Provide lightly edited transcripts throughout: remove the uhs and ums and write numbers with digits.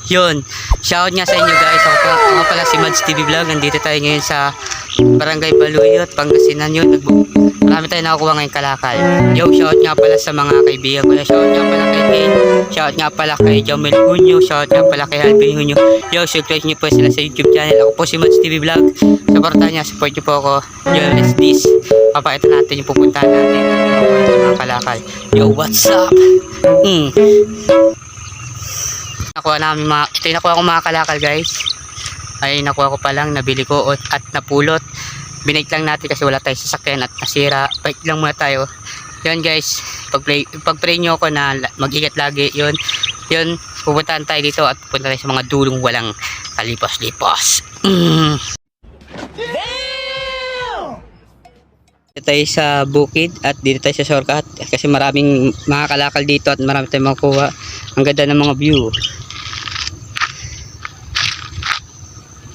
Yun, shoutout nga sa inyo guys. Ako pala si Mads TV Vlog. Nandito tayo ngayon sa Barangay Baluyot, Pangasinan yun. Marami tayo nakakuha ngayong kalakal. Yo, shoutout nga pala sa mga kaibigan ko. Shoutout nga pala kay Ken. Shoutout nga pala kay Jomel Hunyo. Shoutout nga pala kay Alvin Hunyo. Yo, subscribe nyo po sila sa YouTube channel. Ako po si Mads TV Vlog. Supportan nyo, support nyo po ako. Yo, let's this. Papakita natin yung pupuntahan natin. Mga kalakal. Yo, what's up? Ito yung nakuha ko mga kalakal guys. Ay nakuha ko pa lang, nabili ko at napulot. Binake lang natin kasi wala tayong sasakyan at nasira. Bike lang muna tayo. Yun guys, pag-pray nyo ako na mag-ingat lagi. Yun, pupuntahan tayo dito at pupunta tayo sa mga dulong walang kalipos-lipos. Dito tayo sa bukid at dito tayo sa shortcut kasi maraming mga kalakal dito at marami tayong makuha. Ang ganda ng mga view.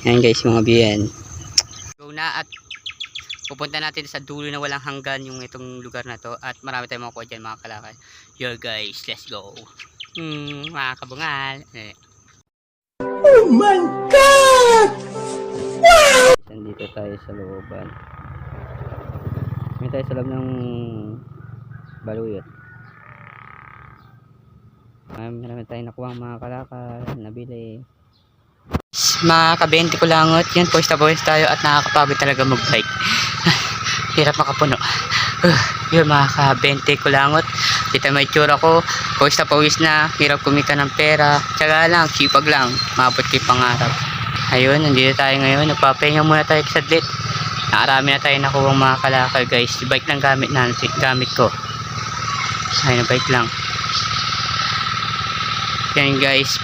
Ayan guys, mga view yan. Go na at pupunta natin sa dulo na walang hanggan yung itong lugar na to at marami tayong makuha dyan mga kalakal. Yo guys, let's go. Mga kabungal. Oh my God! Wow! Nandito tayo sa looban. May tayo sa loob ng Baluyot. Marami tayong nakuha mga kalakal, nabili. Mga ka-20 ko langot, yan pawis tayo at nakakapagod talaga mag-bike. Hirap makapuno. Yun mga ka-20 ko langot, kita may tsura ko, pawis na, hirap kumita ng pera, tsaga lang, sipag lang, maabot kay pangarap. Ayun, nandito tayo ngayon, nagpapahinga muna tayo saglit. Nakarami na tayo nakuha mga kalakal guys, bike lang gamit ko. Ayun, bike lang. Yan guys.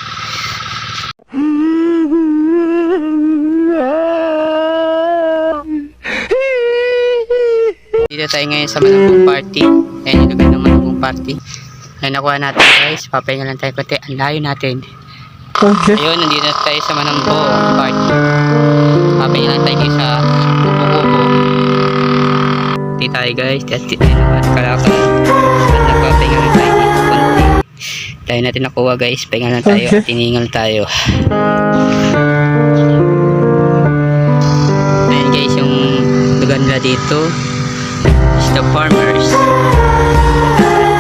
Dito tayo ngayon sa Manambong Party. Ayan yung lugar ng Manambong Party. Ayan, nakuha natin guys. Papahinga lang tayo konti. Ang layo natin. Okay. Ayun, nandito tayo sa Manambong Party. Papahinga lang tayo dito sa kubo-kubo. Dito tayo guys. At kalakal. At nagpapahinga lang tayo dito konti. Tayo natin nakuha guys. Pahinga lang tayo. At tiningal tayo. Ayan guys, yung lugar nila dito. The farmers.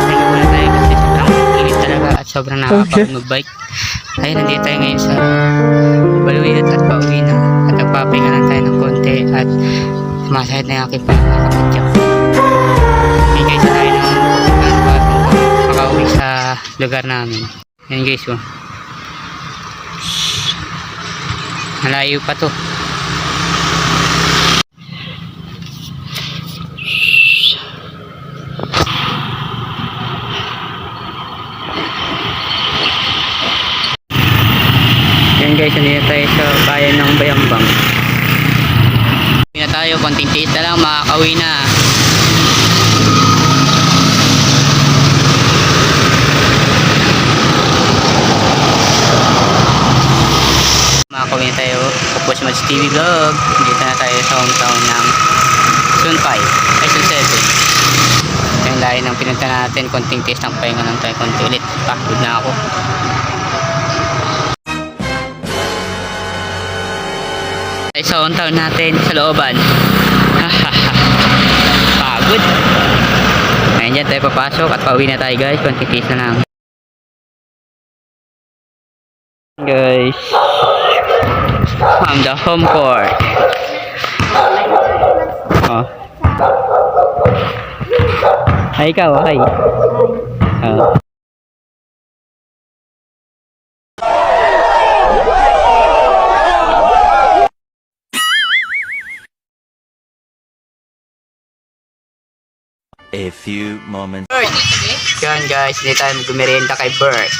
Pahinga muna tayo kasi sobrang init talaga at sobrang nakakapagod mag-bike. Ayun, nandito tayo ngayon sa Baluyot at pauwi na at nagpapahinga lang tayo ng konti at sumasahid na yung aking pakakapatyak. Ayun guys, sa tayo ng makauwi sa lugar namin. Ayun guys, oh. Malayo pa to. Yan guys, nandito tayo sa bayan ng Bayambang. Uwi na tayo, konting tiis na lang, makakauwi na. Makakauwi na tayo. Ako si Mads TV Vlog. Dito na tayo sa hometown ng Zone 5, ay Zone 7. Yung layo ng pinunta natin, konting tiis ng pahinga lang tayo, konti ulit. Pagod na ako. Ay sa hometown natin sa looban. Pagod. Ngayon dyan tayo papasok at pauwi na tayo guys. Konti-tis na lang guys. From the home court. Oh. Ay ikaw, ay. Oh. A few moments. Bert! Yan guys, hindi tayo mag-merienda kay Bert.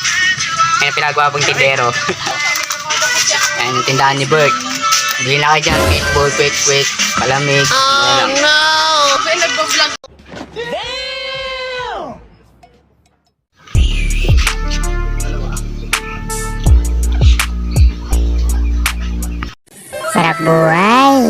Ayan pinagawa pong tindero. Ayan yung tindahan ni Bert. Bili na kayo dyan, baseball, quick, palamig. Oh no! Sarap buhay.